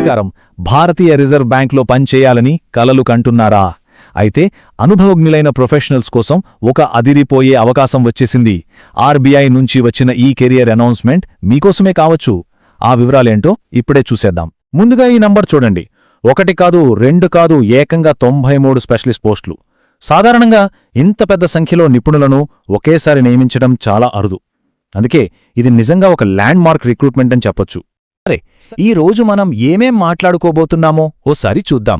నమస్కారం. భారతీయ రిజర్వ్ బ్యాంక్లో పనిచేయాలని కలలు కంటున్నారా? అయితే అనుభవజ్ఞులైన ప్రొఫెషనల్స్ కోసం ఒక అదిరిపోయే అవకాశం వచ్చేసింది. ఆర్బీఐ నుంచి వచ్చిన ఈ కెరియర్ అనౌన్స్మెంట్ మీకోసమే కావచ్చు. ఆ వివరాలేంటో ఇప్పుడే చూసేద్దాం. ముందుగా ఈ నంబర్ చూడండి. 1 కాదు 2 కాదు, ఏకంగా 93 స్పెషలిస్ట్ పోస్టులు. సాధారణంగా ఇంత పెద్ద సంఖ్యలో నిపుణులను ఒకేసారి నియమించడం చాలా అరుదు. అందుకే ఇది నిజంగా ఒక ల్యాండ్ మార్క్ రిక్రూట్మెంట్ అని చెప్పొచ్చు. సరే, ఈ రోజు మనం ఏమేం మాట్లాడుకోబోతున్నామో ఓసారి చూద్దాం.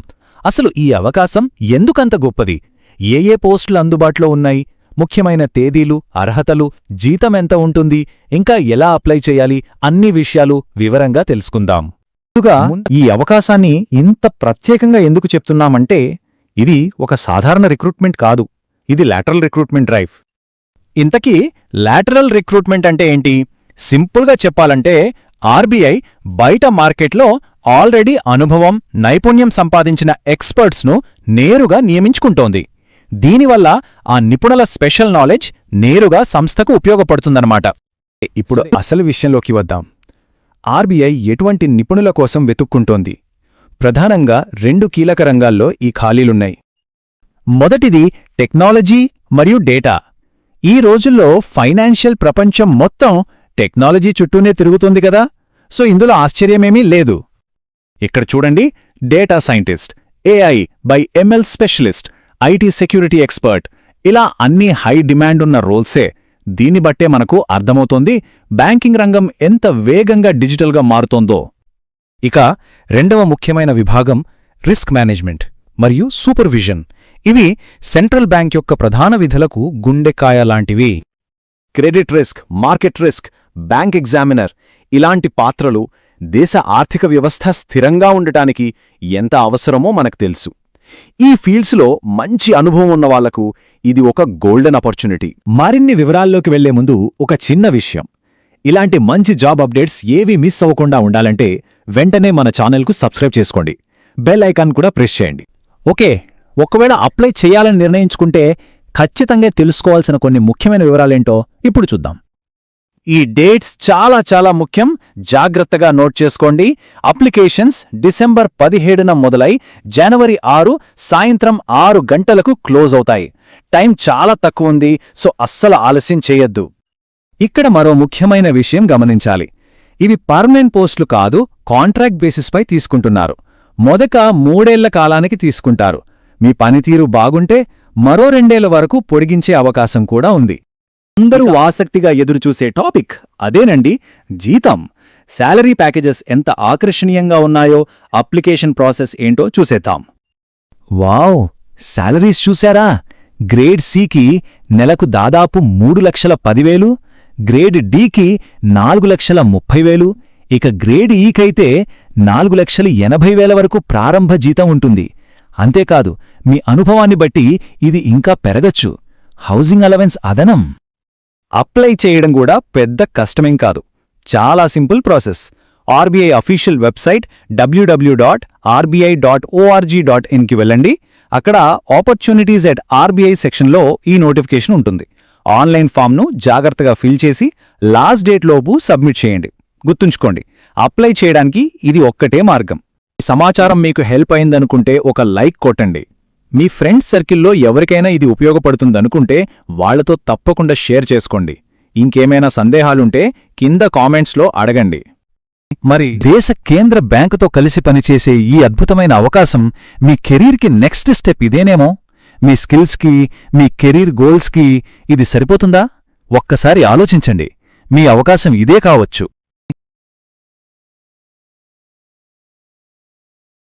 అసలు ఈ అవకాశం ఎందుకంత గొప్పది, ఏ పోస్టులు అందుబాటులో ఉన్నాయి, ముఖ్యమైన తేదీలు, అర్హతలు, జీతం ఎంత ఉంటుంది, ఇంకా ఎలా అప్లై చేయాలి, అన్ని విషయాలు వివరంగా తెలుసుకుందాం. ముందుగా ఈ అవకాశాన్ని ఇంత ప్రత్యేకంగా ఎందుకు చెప్తున్నామంటే, ఇది ఒక సాధారణ రిక్రూట్మెంట్ కాదు, ఇది లాటరల్ రిక్రూట్మెంట్ డ్రైవ్. ఇంతకీ లాటరల్ రిక్రూట్మెంట్ అంటే ఏంటి? సింపుల్గా చెప్పాలంటే ఆర్బీఐ బయట మార్కెట్లో ఆల్రెడీ అనుభవం, నైపుణ్యం సంపాదించిన ఎక్స్పర్ట్స్ను నేరుగా నియమించుకుంటోంది. దీనివల్ల ఆ నిపుణుల స్పెషల్ నాలెడ్జ్ నేరుగా సంస్థకు ఉపయోగపడుతుందన్నమాట. ఇప్పుడు అసలు విషయంలోకి వద్దాం. ఆర్బీఐ ఎటువంటి నిపుణుల కోసం వెతుక్కుంటోంది? ప్రధానంగా 2 కీలక రంగాల్లో ఈ ఖాళీలున్నాయి. మొదటిది టెక్నాలజీ మరియు డేటా. ఈ రోజుల్లో ఫైనాన్షియల్ ప్రపంచం మొత్తం టెక్నాలజీ చుట్టూనే తిరుగుతోంది కదా, సో ఇందులో ఆశ్చర్యమేమీ లేదు. ఇక్కడ చూడండి, data scientist, AI by ML specialist, IT security expert, ఇలా అన్ని హై డిమాండ్ ఉన్న రోల్సే. దీన్ని బట్టే మనకు అర్థమవుతోంది బ్యాంకింగ్ రంగం ఎంత వేగంగా డిజిటల్గా మారుతోందో. ఇక రెండవ ముఖ్యమైన విభాగం రిస్క్ మేనేజ్మెంట్ మరియు సూపర్విజన్. ఇవి సెంట్రల్ బ్యాంక్ యొక్క ప్రధాన విధులకు గుండెకాయ లాంటివి. Credit risk, market risk, bank examiner, ఇలాంటి పాత్రలు దేశ ఆర్థిక వ్యవస్థ స్థిరంగా ఉండటానికి ఎంత అవసరమో మనకు తెలుసు. ఈ ఫీల్డ్స్లో మంచి అనుభవం ఉన్నవాళ్లకు ఇది ఒక గోల్డెన్ ఆపర్చునిటీ. మరిన్ని వివరాల్లోకి వెళ్లే ముందు ఒక చిన్న విషయం. ఇలాంటి మంచి జాబ్ అప్డేట్స్ ఏవీ మిస్ అవ్వకుండా ఉండాలంటే వెంటనే మన ఛానల్కు సబ్స్క్రైబ్ చేసుకోండి, బెల్ ఐకాన్ కూడా ప్రెస్ చేయండి. ఓకే, ఒకవేళ అప్లై చేయాలని నిర్ణయించుకుంటే ఖచ్చితంగా తెలుసుకోవాల్సిన కొన్ని ముఖ్యమైన వివరాలేంటో ఇప్పుడు చూద్దాం. ఈ డేట్స్ చాలా ముఖ్యం, జాగ్రత్తగా నోట్ చేసుకోండి. అప్లికేషన్స్ డిసెంబర్ 17న మొదలై జనవరి 6 సాయంత్రం 6 గంటలకు క్లోజ్ అవుతాయి. టైం చాలా తక్కువ ఉంది, సో అస్సలు ఆలస్యం చేయొద్దు. ఇక్కడ మరో ముఖ్యమైన విషయం గమనించాలి. ఇవి పర్మనెంట్ పోస్టులు కాదు, కాంట్రాక్ట్ బేసిస్పై తీసుకుంటున్నారు. మొదట 3 ఏళ్ల కాలానికి తీసుకుంటారు. మీ పనితీరు బాగుంటే మరో 2 ఏళ్ల వరకు పొడిగించే అవకాశం కూడా ఉంది. అందరూ ఆసక్తిగా ఎదురుచూసే టాపిక్ అదేనండి, జీతం. శాలరీ ప్యాకేజెస్ ఎంత ఆకర్షణీయంగా ఉన్నాయో అప్లికేషన్ ప్రాసెస్ ఏంటో చూసేద్దాం. వావ్, శాలరీస్ చూశారా? గ్రేడ్ సికి నెలకు దాదాపు 3,10,000, గ్రేడ్ డికి 4,30,000, ఇక గ్రేడ్ ఈకైతే 4,80,000 వరకు ప్రారంభ జీతం ఉంటుంది. అంతేకాదు, మీ అనుభవాన్ని బట్టి ఇది ఇంకా పెరగచ్చు. హౌసింగ్ అలవెన్స్ అదనం. అప్లై చేయడం కూడా పెద్ద కష్టమేం కాదు, చాలా simple process. RBI official website www.rbi.org.in కి వెళ్ళండి. అక్కడ ఆపర్చునిటీస్ ఎట్ ఆర్బీఐ సెక్షన్లో ఈ నోటిఫికేషన్ ఉంటుంది. ఆన్లైన్ ఫామ్ను జాగ్రత్తగా ఫిల్ చేసి లాస్ట్ డేట్లోపు సబ్మిట్ చేయండి. గుర్తుంచుకోండి, అప్లై చేయడానికి ఇది ఒక్కటే మార్గం. ఈ సమాచారం మీకు హెల్ప్ అయిందనుకుంటే ఒక లైక్ కొట్టండి. మీ ఫ్రెండ్స్ సర్కిల్లో ఎవరికైనా ఇది ఉపయోగపడుతుందనుకుంటే వాళ్లతో తప్పకుండా షేర్ చేసుకోండి. ఇంకేమైనా సందేహాలుంటే కింద కామెంట్స్లో అడగండి. మరి దేశ కేంద్ర బ్యాంకుతో కలిసి పనిచేసే ఈ అద్భుతమైన అవకాశం మీ కెరీర్కి నెక్స్ట్ స్టెప్ ఇదేనేమో. మీ స్కిల్స్కి, మీ కెరీర్ గోల్స్కి ఇది సరిపోతుందా? ఒక్కసారి ఆలోచించండి. మీ అవకాశం ఇదే కావచ్చు.